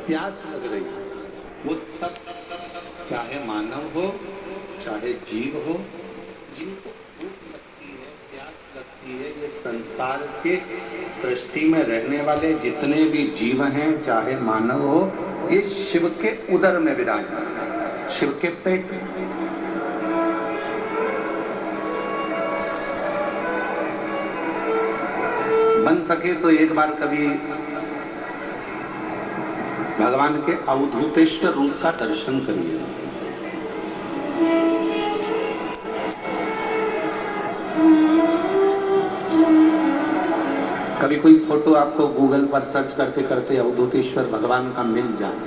प्यास लग रही है, वो सब चाहे मानव हो चाहे जीव हो, जिनको भूख लगती है, प्यास लगती है, ये संसार के सृष्टि में रहने वाले जितने भी जीव हैं, चाहे मानव हो, ये शिव के उदर में विराजमान है, शिव के पेट में। बन सके तो एक बार कभी भगवान के अवधूतेश्वर रूप का दर्शन करिए। कभी कोई फोटो आपको गूगल पर सर्च करते करते अवधूतेश्वर भगवान का मिल जाए,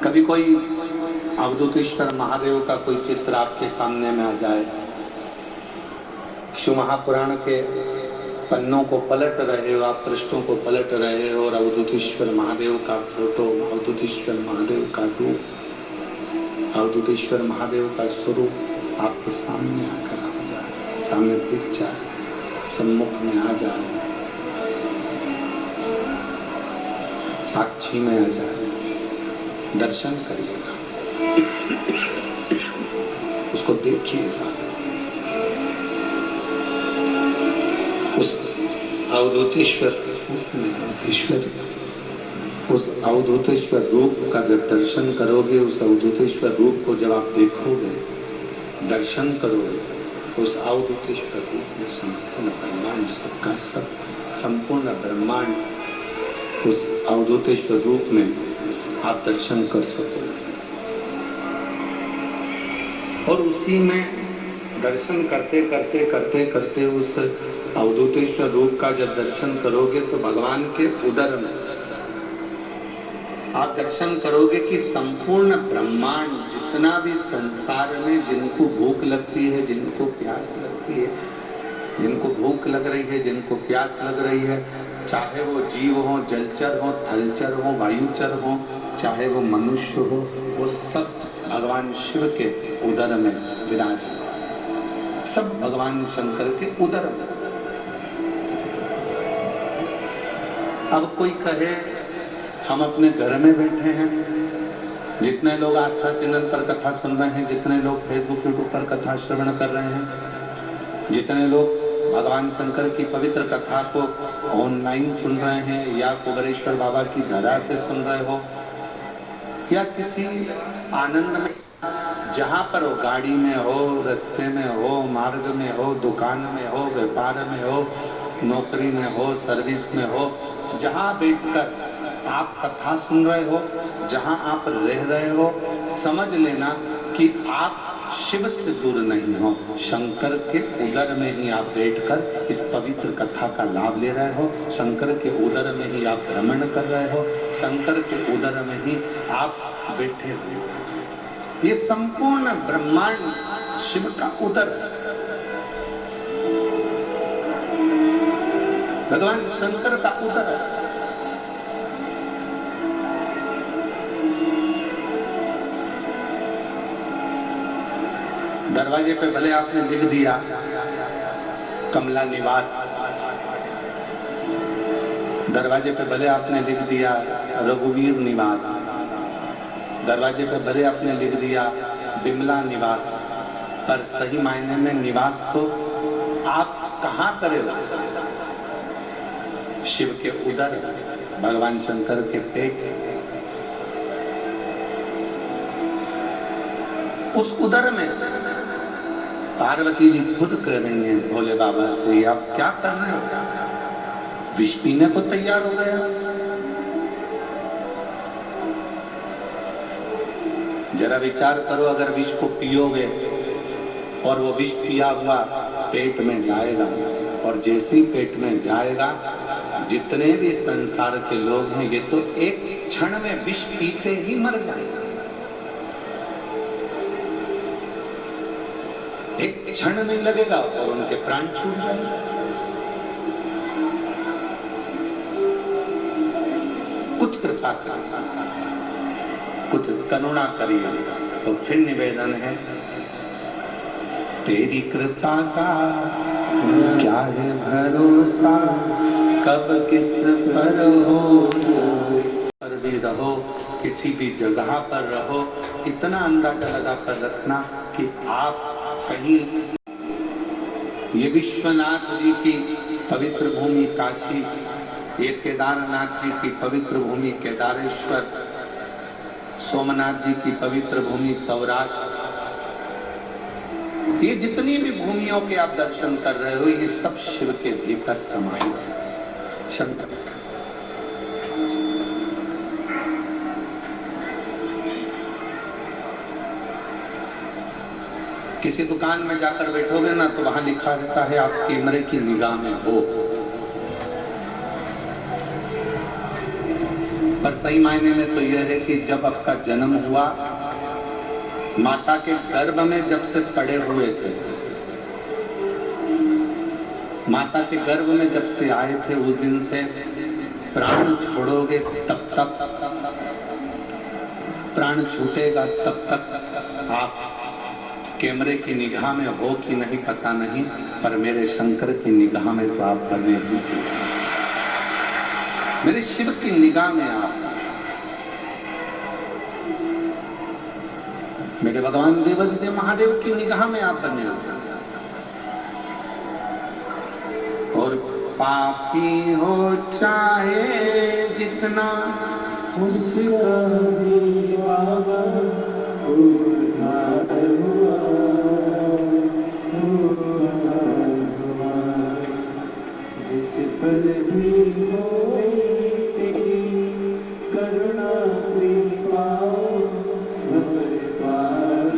कभी कोई अवधूतेश्वर महादेव का कोई चित्र आपके सामने में आ जाए, शिव महापुराण के पन्नों को पलट रहे हो, आप पृष्ठों को पलट रहे हो और अवधूतेश्वर महादेव का फोटो, अवधूतेश्वर महादेव का रूप, अवधूतेश्वर महादेव का स्वरूप आपके सामने आकर आ जाए, सामने दिख जाए, सम्मुख में आ जाए, साक्षी में आ जाए, दर्शन करिएगा, उसको देखिएगा। अवधूतेश्वर उस अवधूतेश्वर रूप का जब दर्शन करोगे, उस अवधूतेश्वर रूप को जब आप देखोगे, दर्शन करोगे, उस अवधूतेश्वर रूप में संपूर्ण ब्रह्मांड, सबका सब संपूर्ण ब्रह्मांड उस अवधूतेश्वर रूप में आप दर्शन कर सकोगे। और उसी में दर्शन करते करते करते करते उस अवधूतेश्वर रूप का जब दर्शन करोगे तो भगवान के उदर में आप दर्शन करोगे कि संपूर्ण ब्रह्मांड, जितना भी संसार में जिनको भूख लगती है, जिनको प्यास लगती है, जिनको भूख लग रही है, जिनको प्यास लग रही है, चाहे वो जीव हो, जलचर हो, थलचर हो, वायुचर हो, चाहे वो मनुष्य हो, वो सब भगवान शिव के उदर में विराजमान, सब भगवान शंकर के उदर में। अब कोई कहे हम अपने घर में बैठे हैं, जितने लोग आस्था चैनल पर कथा सुन रहे हैं, जितने लोग फेसबुक यूट्यूब पर कथा श्रवण कर रहे हैं, जितने लोग भगवान शंकर की पवित्र कथा को ऑनलाइन सुन रहे हैं या कुबेरेश्वर बाबा की धरा से सुन रहे हो या किसी आनंद में, जहां पर हो, गाड़ी में हो, रास्ते में हो, मार्ग में हो, दुकान में हो, व्यापार में हो, नौकरी में हो, सर्विस में हो, जहां बैठकर आप कथा सुन रहे हो, जहां आप रह रहे हो, समझ लेना कि आप शिव से दूर नहीं हो, शंकर के उदर में ही आप बैठकर इस पवित्र कथा का लाभ ले रहे हो, शंकर के उदर में ही आप भ्रमण कर रहे हो, शंकर के उदर में ही आप बैठे हुए हो। ये संपूर्ण ब्रह्मांड शिव का उदर, भगवान शंकर का उदर है। दरवाजे पे भले आपने लिख दिया कमला निवास, दरवाजे पे भले आपने लिख दिया रघुवीर निवास, दरवाजे पे भले आपने लिख दिया बिमला निवास, पर सही मायने में निवास तो आप कहां करेगा? शिव के उदर, भगवान शंकर के पेट, उस उदर में पार्वती जी खुद कह रही हैं भोले बाबा से, आप क्या कर रहे हो? विष पीने को तैयार हो गया। जरा विचार करो, अगर विष को पियोगे और वो विष पिया हुआ पेट में जाएगा, और जैसे ही पेट में जाएगा, जितने भी संसार के लोग हैं, ये तो एक क्षण में विष पीते ही मर जाएगा, एक क्षण नहीं लगेगा और उनके प्राण छूट जाएंगे। कुछ कृपा करिए, कुछ करुणा करिए। तो फिर निवेदन है, तेरी कृपा का क्या है भरोसा, कब किस पर हो पर भी रहो, किसी भी जगह पर रहो, इतना अंदाजा लगा कर रखना कि आप कहीं, ये विश्वनाथ जी की पवित्र भूमि काशी, ये केदारनाथ जी की पवित्र भूमि केदारेश्वर, सोमनाथ जी की पवित्र भूमि सौराष्ट्र, ये जितनी भी भूमियों के आप दर्शन कर रहे हो, ये सब शिव के भीतर समाहित है। शंकर किसी दुकान में जाकर बैठोगे ना तो वहां लिखा रहता है आप कैमरे की निगाह में हो, पर सही मायने में तो यह है कि जब आपका जन्म हुआ, माता के गर्भ में जब से पड़े हुए थे, माता के गर्भ में जब से आए थे, उस दिन से प्राण छोड़ोगे तब तक, प्राण छूटेगा तब तक आप कैमरे की निगाह में हो कि नहीं पता नहीं, पर मेरे शंकर की निगाह में तो आप बने ही, मेरे शिव की निगाह में आप, मेरे भगवान देवादिदेव महादेव की निगाह में आप बने हो। और पापी हो चाहे जितना, उसका जिस पर भी होए तेरी करुणा कृपा हमारे पास।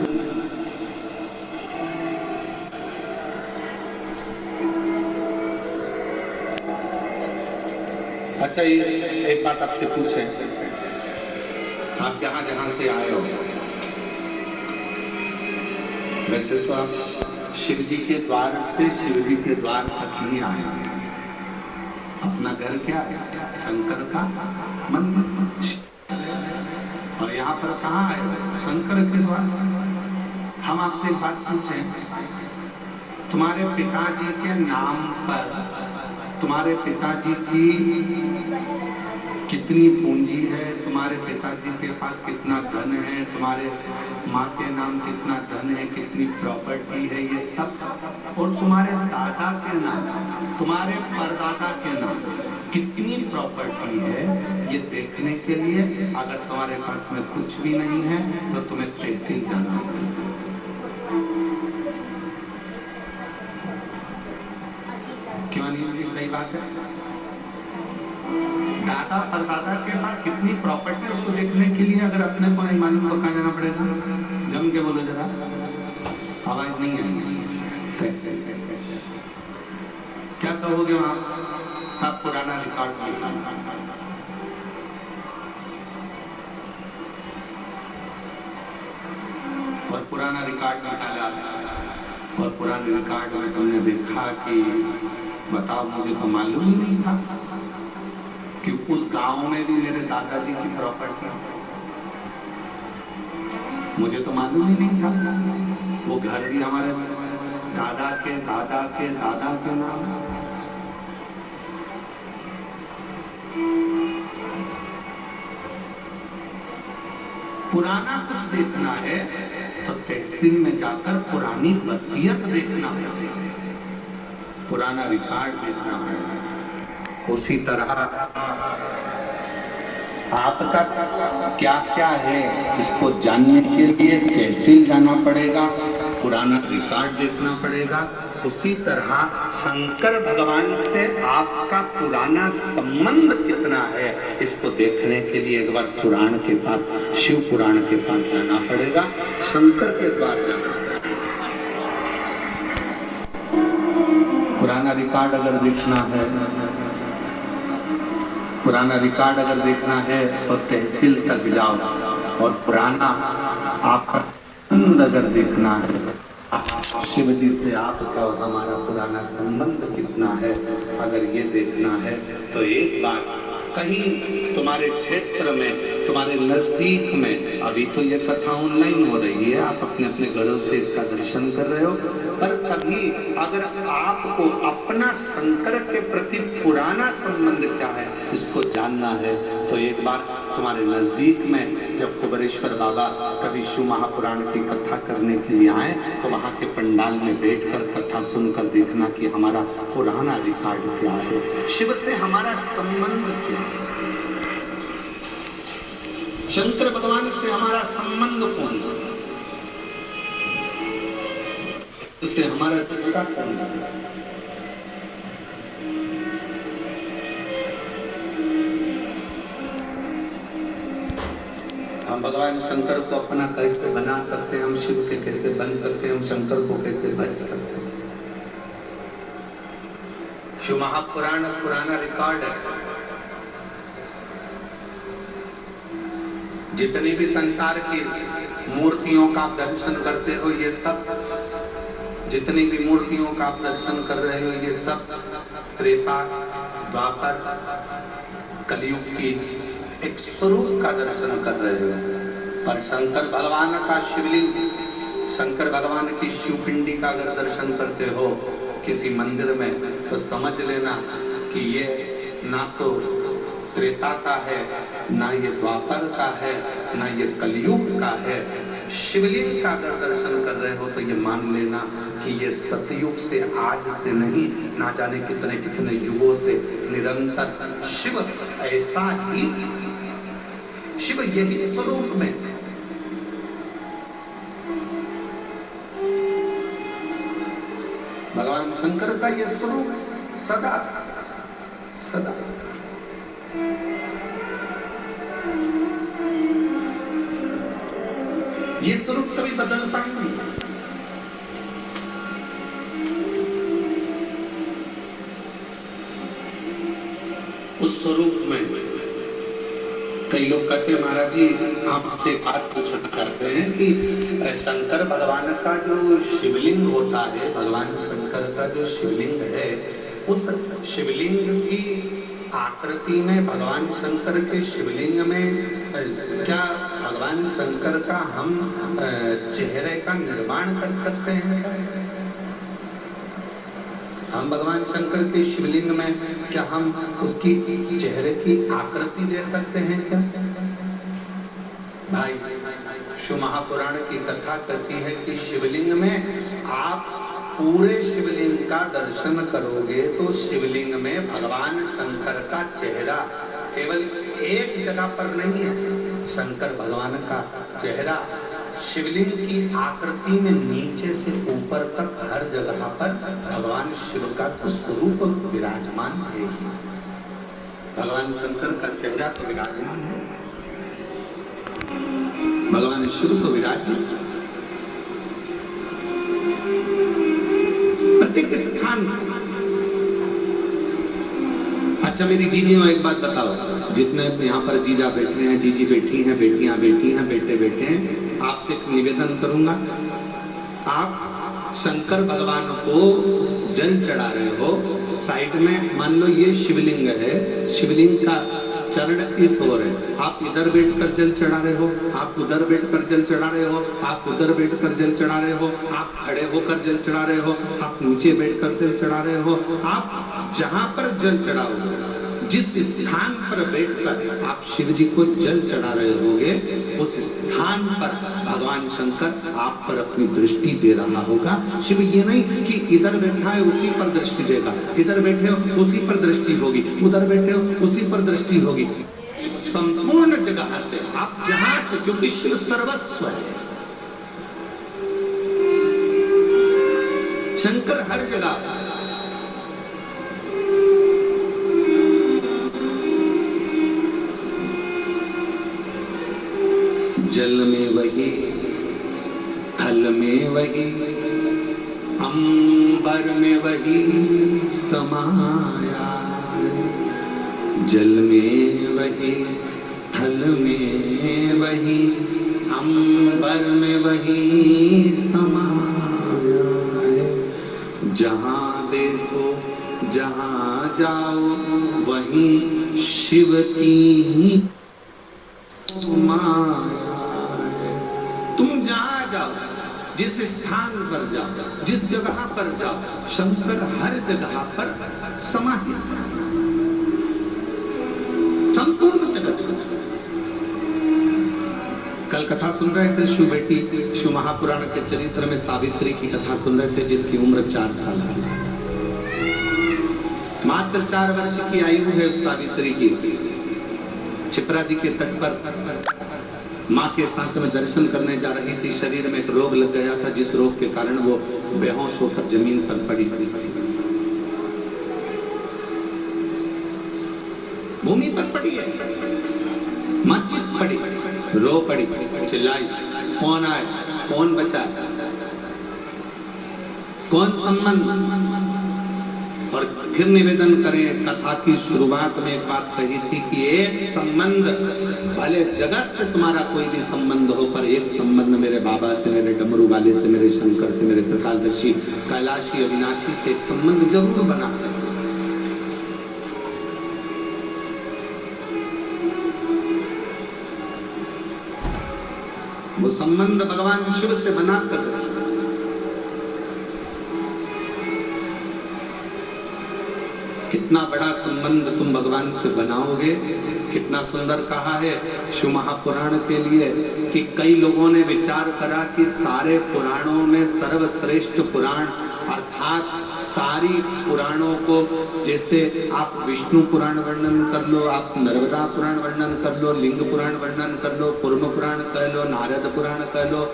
अच्छा, ये एक बात आपसे पूछें, आप जहां जहां से आए हो, वैसे तो आप शिव जी के द्वार से शिव जी के द्वार तक ही आए हैं। अपना घर क्या है? शंकर का मंदिर। और यहाँ पर कहाँ है? शंकर के द्वार। हम आपसे एक बात पूछें, तुम्हारे पिताजी के नाम पर तुम्हारे पिताजी की कितनी पूंजी है, तुम्हारे पिताजी के पास कितना धन है, तुम्हारे माँ के नाम कितना धन है, कितनी प्रॉपर्टी है, ये सब, और तुम्हारे दादा के नाम, तुम्हारे परदादा के नाम कितनी प्रॉपर्टी है, ये देखने के लिए अगर तुम्हारे पास में कुछ भी नहीं है तो तुम्हें तहसील जाना पड़ेगा। क्यों नहीं? सही बात है। दादा परदादा के पास कितनी प्रॉपर्टी है, उसको देखने के लिए अगर अपने को नहीं मालूम तो कहाँ जाना पड़ेगा? जम के बोलो जरा, आवाज नहीं है। क्या कहोगे आप? सब पुराना रिकॉर्ड निकालना, और पुराना रिकॉर्ड निकाला, और पुराने रिकॉर्ड में तुमने देखा कि बताओ, मुझे तो मालूम ही नहीं था कि उस गांव में भी मेरे दादाजी की प्रॉपर्टी, मुझे तो मालूम ही नहीं था। वो घर भी हमारे दादा के दादा के दादा के नाम। पुराना कुछ देखना है तो तहसील में जाकर पुरानी वसीयत देखना है, पुराना रिकॉर्ड देखना है। उसी तरह आपका क्या क्या है, इसको जानने के लिए तहसील जाना पड़ेगा, पुराना रिकॉर्ड देखना पड़ेगा। उसी तरह शंकर भगवान से आपका पुराना संबंध कितना है, इसको देखने के लिए एक बार पुराण के पास, शिव पुराण के पास जाना पड़ेगा, शंकर के द्वार जाना पड़ेगा। पुराना रिकॉर्ड अगर देखना है, पुराना रिकॉर्ड अगर देखना है तो तहसील तक जाओ, और पुराना आपका संबंध अगर देखना है, शिव जी से आपका और हमारा पुराना संबंध कितना है, अगर ये देखना है तो एक बार कहीं तुम्हारे क्षेत्र में तुम्हारे नजदीक में, अभी तो ये कथा ऑनलाइन हो रही है, आप अपने अपने घरों से इसका दर्शन कर रहे हो, पर कभी अगर आपको अपना शंकर के प्रति पुराना संबंध क्या है इसको जानना है, तो एक बार तुम्हारे नजदीक में जब कुबेरेश्वर बाबा कभी शिव महापुराण की कथा करने के लिए आए, तो वहां के पंडाल में बैठकर कथा सुनकर देखना कि हमारा पुराना रिकॉर्ड क्या है, शिव से हमारा संबंध क्या है, शंकर भगवान से हमारा संबंध कौन सा, उससे हमारा रिश्ता कौन सा। हम भगवान शंकर को अपना कैसे बना सकते हैं, हम शिव के कैसे बन सकते हैं, हम शंकर को कैसे बच सकते हैं। शिव महापुराण पुराना रिकॉर्ड है, जितनी भी संसार की मूर्तियों का आप दर्शन करते हो, ये सब, जितनी भी मूर्तियों का आप दर्शन कर रहे हो, ये सब त्रेता द्वापर कलयुग की एक स्वरूप का दर्शन कर रहे हो। पर शंकर भगवान का शिवलिंग, शंकर भगवान की शिवपिंडी का अगर दर्शन करते हो किसी मंदिर में, तो समझ लेना कि ये ना तो त्रेता का है, ना ये द्वापर का है, ना ये कलयुग का है। शिवलिंग का अगर दर्शन कर रहे हो तो ये मान लेना कि ये सतयुग से, आज से नहीं, ना जाने कितने कितने युगों से निरंतर शिव ऐसा ही, शिव यही स्वरूप में, भगवान शंकर का ये स्वरूप सदा सदा। ये स्वरूप कभी बदलता नहीं। उस स्वरूप में कई लोग कहते हैं, महाराज जी आपसे बात पूछना चाहते हैं कि शंकर भगवान का जो शिवलिंग होता है, भगवान शंकर का जो शिवलिंग है, उस शिवलिंग की आकृति में, भगवान शंकर के शिवलिंग में क्या भगवान शंकर का हम चेहरे का निर्माण कर सकते हैं? हम भगवान शंकर के शिवलिंग में क्या हम उसकी चेहरे की आकृति दे सकते हैं क्या? भाई, शिव महापुराण की कथा कहती है कि शिवलिंग में आप पूरे शिवलिंग का दर्शन करोगे तो शिवलिंग में भगवान शंकर का चेहरा केवल एक जगह पर नहीं है। शंकर भगवान का चेहरा शिवलिंग की आकृति में नीचे से ऊपर तक हर जगह पर भगवान शिव का स्वरूप विराजमान है। भगवान शंकर का चेहरा तो विराजमान है, भगवान शिव तो विराजमान है प्रत्येक स्थान। अच्छा मेरी जीजियों एक बात बताओ, जितने यहाँ पर जीजा बैठे हैं, जीजी बैठी हैं, बेटियां बैठी हैं, बेटे बैठे हैं, आपसे एक निवेदन करूंगा, आप शंकर भगवान को जल चढ़ा रहे हो, साइड में मान लो ये शिवलिंग है, शिवलिंग का चरण इस ओर है, आप इधर बैठकर जल चढ़ा रहे हो, आप उधर बैठकर जल चढ़ा रहे हो, आप उधर बैठकर जल चढ़ा रहे हो, आप खड़े होकर जल चढ़ा रहे हो, आप नीचे बैठकर जल चढ़ा रहे हो, आप जहां पर जल चढ़ाओगे, जिस स्थान पर बैठकर आप शिव जी को जल चढ़ा रहे होगे, उस स्थान पर भगवान शंकर आप पर अपनी दृष्टि दे रहा होगा। शिव ये नहीं कि इधर बैठा है उसी पर दृष्टि देगा, इधर बैठे हो उसी पर दृष्टि होगी, उधर बैठे हो उसी पर दृष्टि होगी। संपूर्ण जगह से आप जहां से, क्योंकि शिव सर्वस्व है, शंकर हर जगह। जल में वही, थल में वही, अंबर में वही समाया, जल में वही, थल में वही, अंबर में वही समाया, जहां देखो जहां जाओ वहीं शिव की माया है। तुम जहां जाओ, जिस स्थान पर जाओ, जिस जगह पर जाओ, शंकर हर जगह पर समाहित है, संपूर्ण जगत। कल कथा सुन रहे थे शिव बेटी, शिव महापुराण के चरित्र में सावित्री की कथा सुन रहे थे, जिसकी उम्र 4 साल की, मात्र 4 वर्ष की आयु है उस सावित्री की। छिपरा जी के तट पर माँ के साथ में दर्शन करने जा रही थी। शरीर में एक रोग लग गया था, जिस रोग के कारण वो बेहोश होकर जमीन पर पड़ी भूमि पर पड़ी है, मस्जिद पड़ी, रो पड़ी, चिल्लाई, कौन आए, कौन बचा, कौन संबंध। और फिर निवेदन करें, कथा की शुरुआत में एक बात कही थी कि एक संबंध, भले जगत से तुम्हारा कोई भी संबंध हो, पर एक संबंध मेरे बाबा से, मेरे डमरू वाले से, मेरे शंकर से, मेरे त्रिकालदर्शी कैलाशी अविनाशी से एक संबंध जरूर बना। वो संबंध भगवान शिव से बनाकर कितना बड़ा संबंध तुम भगवान से बनाओगे। कितना सुंदर कहा है शिव महापुराण के लिए कि कई लोगों ने विचार करा कि सारे पुराणों में सर्वश्रेष्ठ पुराण अर्थात सारी पुराणों को, जैसे आप विष्णु पुराण वर्णन कर लो, आप नर्मदा पुराण वर्णन कर लो, लिंग पुराण वर्णन कर लो, कूर्म पुराण कह लो, नारद पुराण कह लो,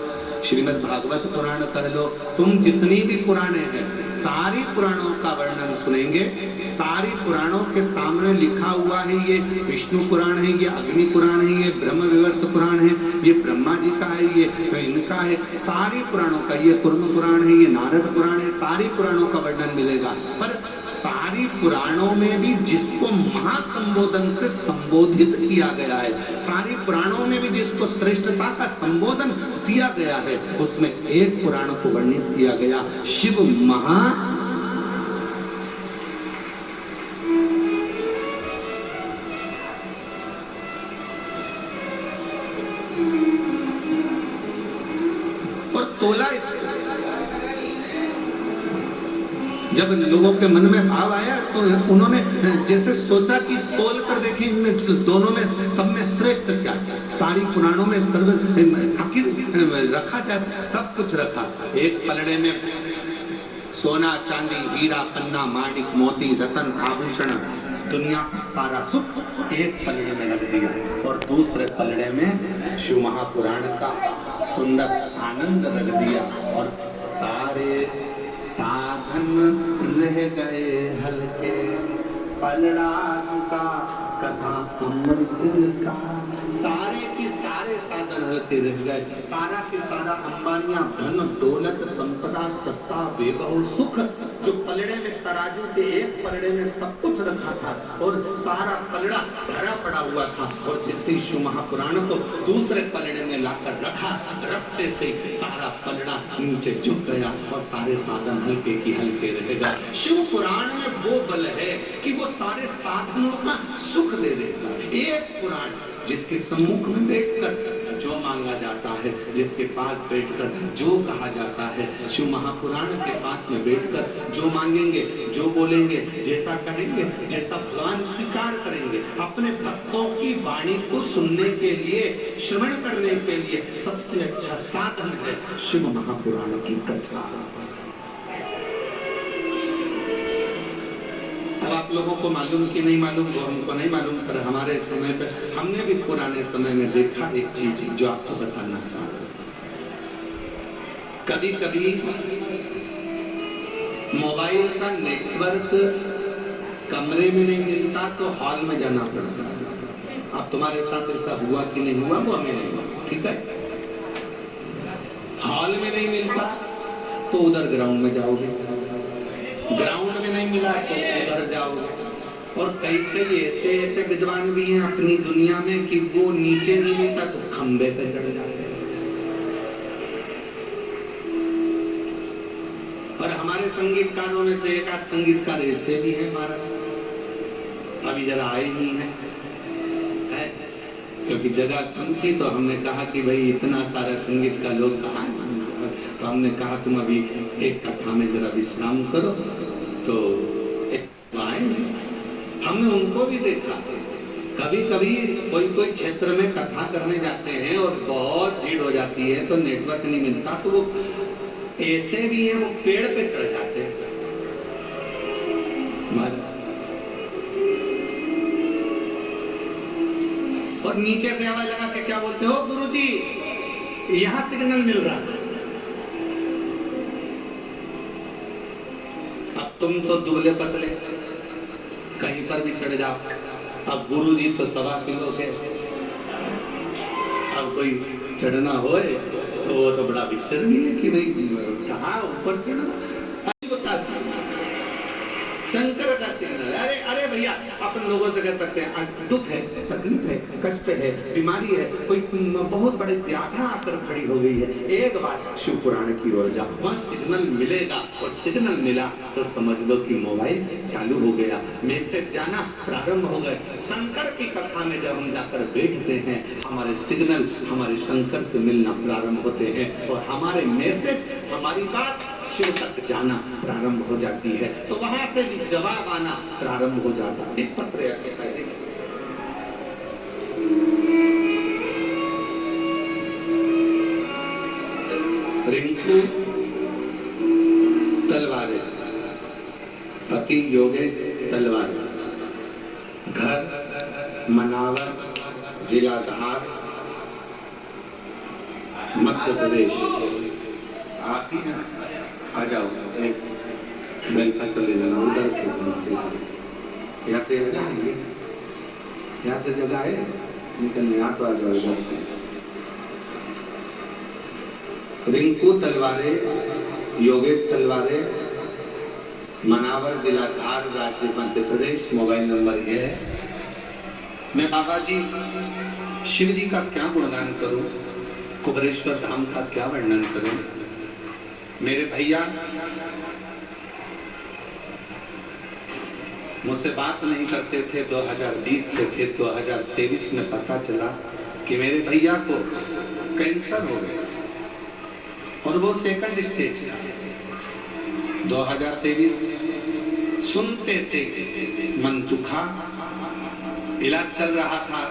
श्रीमद् भागवत पुराण कह लो, तुम जितनी भी पुराणे हैं सारी पुराणों का वर्णन सुनेंगे। सारी पुराणों के सामने लिखा हुआ है, ये विष्णु पुराण है, ये अग्नि पुराण है, ये ब्रह्म विवर्त पुराण है, ये ब्रह्मा जी का है, ये इनका है, सारी पुराणों का, ये कूर्म पुराण है, ये नारद पुराण है, सारी पुराणों का वर्णन मिलेगा। पर सारी पुराणों में भी जिसको महासंबोधन से संबोधित किया गया है, सारी पुराणों में भी जिसको श्रेष्ठता का संबोधन दिया गया है, उसमें एक पुराण को वर्णित किया गया, शिव महा। और तोला, जब लोगों के मन में भाव आया तो उन्होंने जैसे सोचा कि तोल कर देखें इनमें दोनों में सब में श्रेष्ठ क्या है। सारी पुराणों में सर्व आखिर रखा जाए, सब कुछ रखा। एक पलड़े में सोना चांदी हीरा पन्ना माणिक मोती रतन आभूषण दुनिया का सारा सुख एक पलड़े में रख दिया, और दूसरे पलड़े में शिव महापुराण का सुंदर आनंद रख दिया, और सारे साधन रह गए हल्के, पलड़ा का कथा अमृत का, सारे के सारे साधन हल्के रह गए। सारा के सारा अंबानियां, धन दौलत संपदा सत्ता वैभव सुख जो पलड़े में तराजू के एक पलड़े में सब कुछ रखा था, और सारा पलड़ा भरा पड़ा हुआ था, और जैसे शिव महापुराण को दूसरे पलड़े में लाकर रखा, रखते से सारा पलड़ा नीचे झुक गया और सारे साधन हल्के की हल्के रह गए। शिव पुराण में वो बल है कि वो सारे साधनों का सुख दे देता है। एक पुराण जिसके सम्मुख में बैठकर जो मांगा जाता है, जिसके पास बैठकर जो कहा जाता है, शिव महापुराण के पास में बैठकर जो मांगेंगे, जो बोलेंगे, जैसा कहेंगे, जैसा भगवान स्वीकार करेंगे। अपने भक्तों की वाणी को सुनने के लिए, श्रवण करने के लिए सबसे अच्छा साधन है शिव महापुराण की कथा। अब आप लोगों को मालूम कि नहीं मालूम, वो हमको नहीं मालूम, पर हमारे समय पे हमने भी पुराने समय में देखा एक चीज जो आपको बताना चाहता हूं। कभी कभी मोबाइल का नेटवर्क कमरे में नहीं मिलता तो हॉल में जाना पड़ता। अब तुम्हारे साथ ऐसा हुआ कि नहीं हुआ वो हमें नहीं हुआ, ठीक है। हॉल में नहीं मिलता तो उधर ग्राउंड में जाओगे, ग्राउंड में नहीं मिला तो उधर जाओगे, और कई कई ऐसे ऐसे विद्वान भी हैं अपनी दुनिया में कि वो नीचे नहीं मिलता तो खंबे पे चढ़ जाते हैं। और हमारे संगीतकारों में से एक आध संगीतकार ऐसे भी हैं, हमारा अभी जरा आए नहीं है, क्योंकि जगह कम थी तो हमने कहा कि भाई इतना सारा संगीत का लोग कहाँ है, तो हमने कहा तुम अभी एक कथा में जरा विश्राम करो। तो आए, हमने उनको भी देखा। कभी कभी कोई कोई क्षेत्र में कथा करने जाते हैं और बहुत भीड़ हो जाती है तो नेटवर्क नहीं मिलता, तो वो ऐसे भी है वो पेड़ पे चढ़ जाते हैं। और नीचे से आवाज लगा के क्या बोलते हो, गुरुजी यहां सिग्नल मिल रहा है। अब तुम तो दुबले पतले कहीं पर भी चढ़ जाओ, अब गुरुजी तो 1.25 किलो के, अब कोई चढ़ना हो तो वो तो बड़ा विचरण है कि भाई कहाँ ऊपर चढ़ना। शंकर का सिग्नल, अरे अरे भैया अपन लोगों से कह सकते हैं दुख है, तकलीफ है, कष्ट है, बीमारी है, कोई बहुत बड़ी व्याधा आकर खड़ी हो गई है, एक बार शिव पुराण की ओर जाओ, वहाँ सिग्नल मिलेगा। और सिग्नल मिला तो समझ लो कि मोबाइल चालू हो गया, मैसेज जाना प्रारंभ हो गए। शंकर की कथा में जब हम जाकर बैठते हैं हमारे सिग्नल हमारे शंकर से मिलना प्रारंभ होते हैं और हमारे मैसेज हमारी बात शिव तक जाना प्रारंभ हो जाती है, तो वहां से भी जवाब आना प्रारंभ हो जाता है। एक पत्र रिंकू तलवारे, पति योगेश तलवारे, घर मनावर, जिला धार, मध्य प्रदेश। आप ही आ जाओ, एक बेलपत्र ले लेना उधर से, यहाँ से जाएंगे, यहाँ से जगह है निकलने, आप आ जाओ इधर से। रिंकू तलवारे, योगेश तलवारे, मनावर, जिला धार, राज्य मध्य प्रदेश। मोबाइल नंबर ये है। मैं बाबा जी शिव जी का क्या गुणगान करूं, कुबरेश्वर धाम का क्या वर्णन करूं। मेरे भैया मुझसे बात नहीं करते थे, 2020 से थे, 2023 में पता चला कि मेरे भैया को कैंसर हो गया और वो सेकंड स्टेज था। 2023 सुनते थे मन दुखा, इलाज चल रहा था,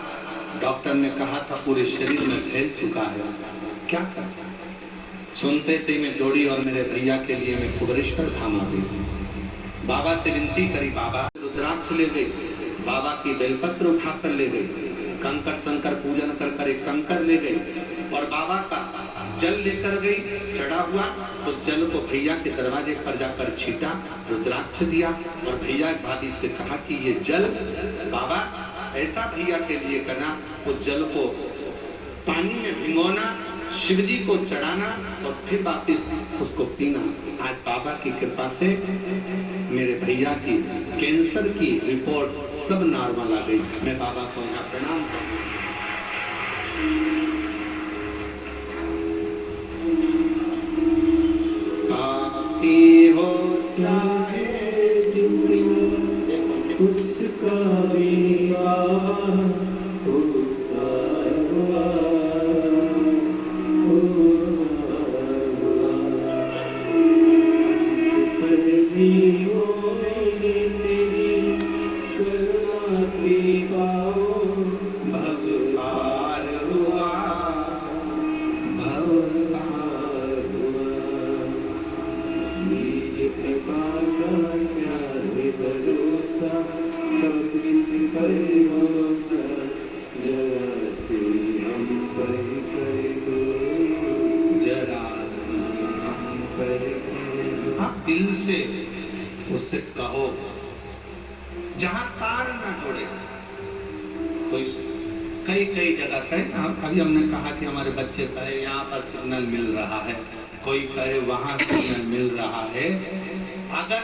डॉक्टर ने कहा था पूरे शरीर में फैल चुका है, क्या करता। सुनते से मैं दौड़ी और मेरे भैया के लिए मैं कुबरेश्वर धाम आ गई। बाबा से विनती करी, बाबा रुद्राक्ष ले गई, बाबा की बेलपत्र उठाकर ले गई, कंकर शंकर पूजन कर कर एक कंकर ले गई और बाबा का जल लेकर गई, चढ़ा हुआ उस जल को भैया के दरवाजे पर जाकर छीटा, रुद्राक्ष दिया और भैया भाभी से कहा कि ये जल बाबा ऐसा भैया के लिए करना, उस जल को पानी में भिगोना, शिवजी को चढ़ाना और फिर वापिस उसको पीना। आज बाबा की कृपा से मेरे भैया की कैंसर की रिपोर्ट सब नॉर्मल आ गई। मैं बाबा को यहाँ प्रणाम करता हूँ। हो चाहे उसका दिल से उससे कहो, जहां तार न जुड़े। कोई कई कई जगह कहे, अभी हमने कहा कि हमारे बच्चे कहे यहाँ पर सिग्नल मिल रहा है, कोई कहे वहां सिग्नल मिल रहा है। अगर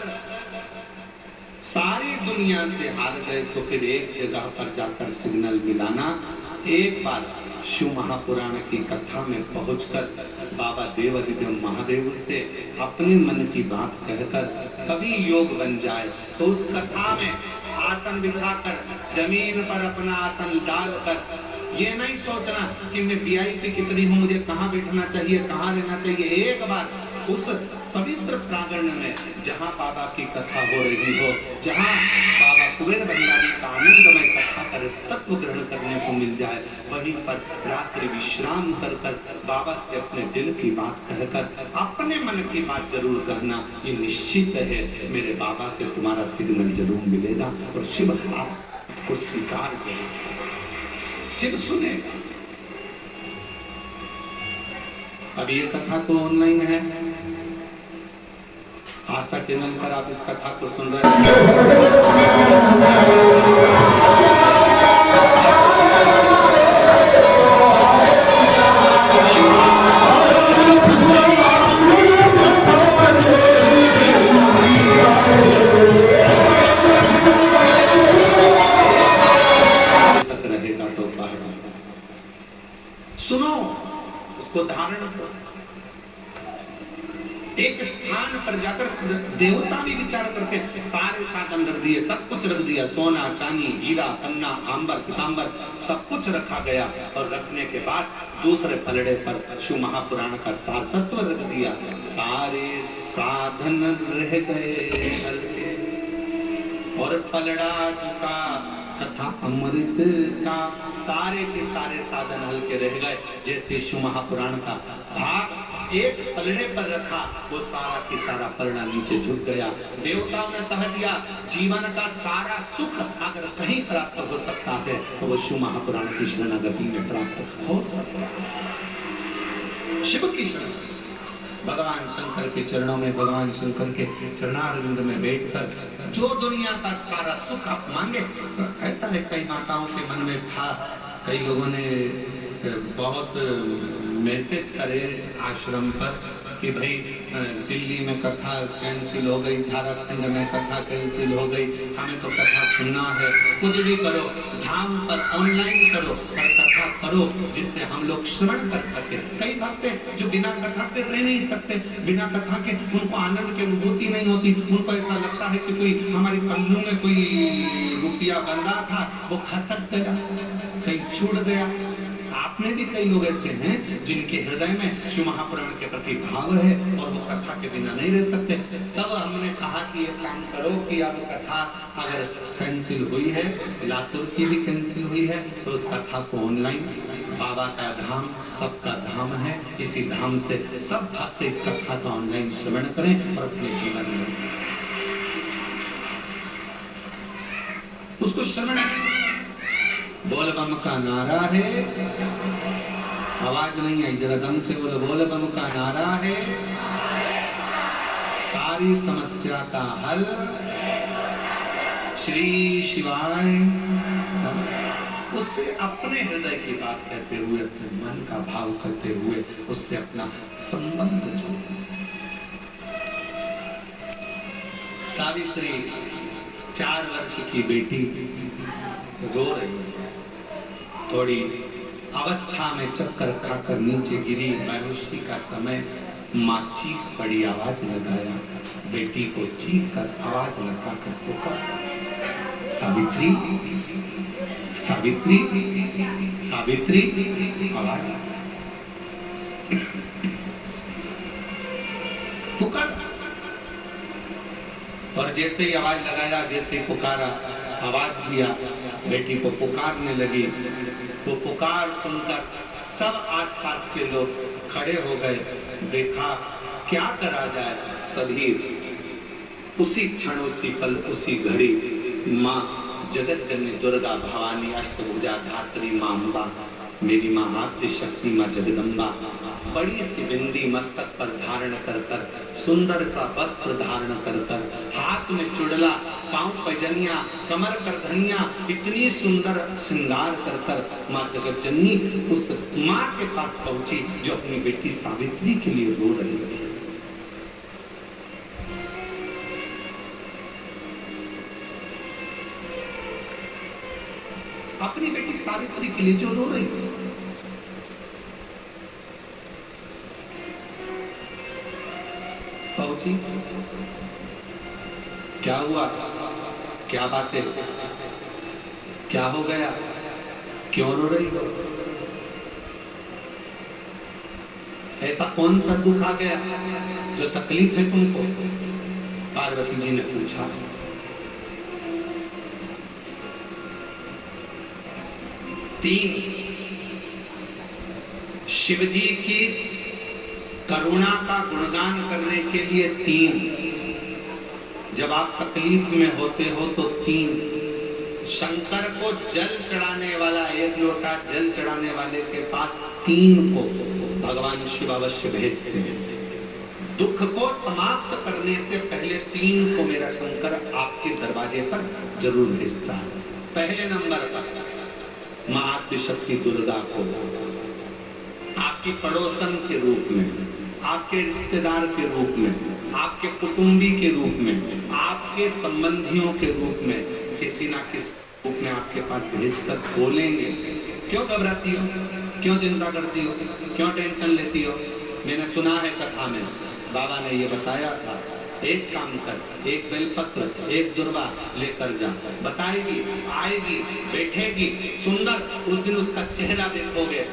सारी दुनिया से हार गए तो फिर एक जगह पर जाकर सिग्नल मिलाना। एक बार शिव महापुराण की कथा में पहुंचकर बाबा देवादिदेव महादेव से अपने मन की बात कहकर कभी योग बन जाए तो उस कथा में आसन बिछाकर जमीन पर अपना आसन डालकर ये नहीं सोचना कि मैं वीआईपी कितनी हूँ, मुझे कहाँ बैठना चाहिए, कहाँ रहना चाहिए। एक बार उस पवित्र प्रांगण में जहाँ बाबा की कथा हो रही हो, जहाँ बाबा कुबेर भंडारी का आनंदमय कथा कर तत्व ग्रहण करने को मिल जाए, वहीं पर रात्रि विश्राम कर कर बाबा से अपने दिल की बात कहकर अपने मन की बात जरूर कहना। ये निश्चित है मेरे बाबा से तुम्हारा सिग्नल जरूर मिलेगा और शिव आपको स्वीकार करेगा, शिव सुनेगा। अब ये कथा तो ऑनलाइन है, आस्था चैनल पर आप इस कथा को सुन रहे हैं। तक रहेगा तो सुनो, उसको धारण करो। एक स्थान पर जाकर देवता भी विचार करते, सारे साधन रख दिए, सब कुछ रख दिया, सोना चांदी हीरा पन्ना आंबर पीतांबर सब कुछ रखा गया। और रखने के बाद दूसरे पलड़े पर शिव महापुराण का सार तत्व रख दिया, सारे साधन रह गए हल्के और पलड़ा झुका तथा अमृत का, सारे के सारे साधन हल्के रह गए। जैसे शिव महापुराण का भाग एक पलड़े पर रखा, वो सारा की सारा पलड़ा नीचे झुक गया। देवताओं ने कह दिया जीवन का सारा सुख अगर कहीं प्राप्त हो सकता है तो वो शिव महापुराण की शरणागति में प्राप्त हो सकता है। शिव की शरण, भगवान शंकर के चरणों में, भगवान शंकर के चरणारविंद में बैठकर जो दुनिया का सारा सुख आप मांगे। कहता है कई माताओं के मन में था, कई लोगों ने बहुत मैसेज करे आश्रम पर कि भाई दिल्ली में कथा कैंसिल हो गई, झारखंड में कथा कैंसिल हो गई, हमें तो कथा सुनना है। कुछ भी करो, धाम पर ऑनलाइन करो, पर कथा करो जिससे हम लोग श्रवण कर सके। कई भक्त जो बिना कथा के रह नहीं सकते, बिना कथा के उनको आनंद की अनुभूति नहीं होती। उनको ऐसा लगता है कि कोई हमारी पल्लू में कोई रुपया बंधा था, वो खसक गया, कहीं छूट गया। आपने भी कई लोग ऐसे हैं जिनके हृदय में शिव महापुराण के प्रति भाव है और वो कथा के बिना नहीं रह सकते। तब हमने कहा कि ये काम करो कि अब कथा अगर कैंसिल हुई है, लातूर की भी कैंसिल हुई है, तो उस कथा को ऑनलाइन, बाबा का धाम सबका धाम है, इसी धाम से सब भक्त इस कथा का ऑनलाइन श्रवण करें और अपने जीवन में उसको श्रवण। बोल बम का नारा है, आवाज नहीं आई, जरा दम से बोलो, बोल बम का नारा है, सारी समस्या का हल श्री शिवाय। उससे अपने हृदय की बात कहते हुए, अपने मन का भाव करते हुए उससे अपना संबंध जोड़ो। सावित्री 4 वर्ष की बेटी रो रही है, थोड़ी अवस्था में चक्कर खाकर नीचे गिरी, बेहोशी का समय। माँ चीख पड़ी, आवाज लगाया, बेटी को चीख कर आवाज लगाकर पुकारा, सावित्री सावित्री सावित्री, आवाज पुकार। और जैसे ही आवाज लगाया, जैसे ही पुकारा, आवाज दिया, बेटी को पुकारने लगी। तो पुकार सुनकर सब आसपास के लोग खड़े हो गए, देखा क्या करा जाए। तभी उसी क्षण, उसी पल, उसी घड़ी माँ जगत जननी दुर्गा भवानी अष्टभुजा धात्री माँ अम्बा, मेरी माँ आद्य शक्ति माँ जगदम्बा, बड़ी सी बिंदी मस्तक पर धारण कर कर, सुंदर सा वस्त्र धारण कर कर, हाथ में चुड़ला, पांव पैजनिया, कमर कर धनिया, इतनी सुंदर श्रृंगार कर कर माँ जगत जननी उस माँ के पास पहुंची जो अपनी बेटी सावित्री के लिए रो रही थी। अपनी बेटी सावित्री के लिए जो रो रही थी। पहुंची, क्या हुआ, क्या बातें, क्या हो गया, क्यों रो रही हो? ऐसा कौन सा दुख आ गया जो तकलीफ है तुमको? पार्वती जी ने पूछा। तीन, शिव जी की करुणा का गुणगान करने के लिए तीन, जब आप तकलीफ में होते हो तो तीन, शंकर को जल चढ़ाने वाला, एक लोटा जल चढ़ाने वाले के पास तीन को भगवान शिव अवश्य भेजते हैं। दुख को समाप्त करने से पहले तीन को मेरा शंकर आपके दरवाजे पर जरूर भेजता है। पहले नंबर पर महाशक्ति दुर्गा को आपकी पड़ोसन के रूप में, आपके रिश्तेदार के रूप में, आपके कुटुंबी के रूप में, आपके संबंधियों के रूप में, किसी ना किसी रूप में आपके पास भेजकर बोलेंगे। क्यों घबराती हो? क्यों चिंता करती हो? क्यों टेंशन लेती हो? मैंने सुना है कथा में बाबा ने ये बताया था, एक काम कर, एक बेलपत्र, एक दुर्वा लेकर जा, बताएगी, आएगी, बैठेगी, सुंदर, उस दिन उसका चेहरा देखोगे।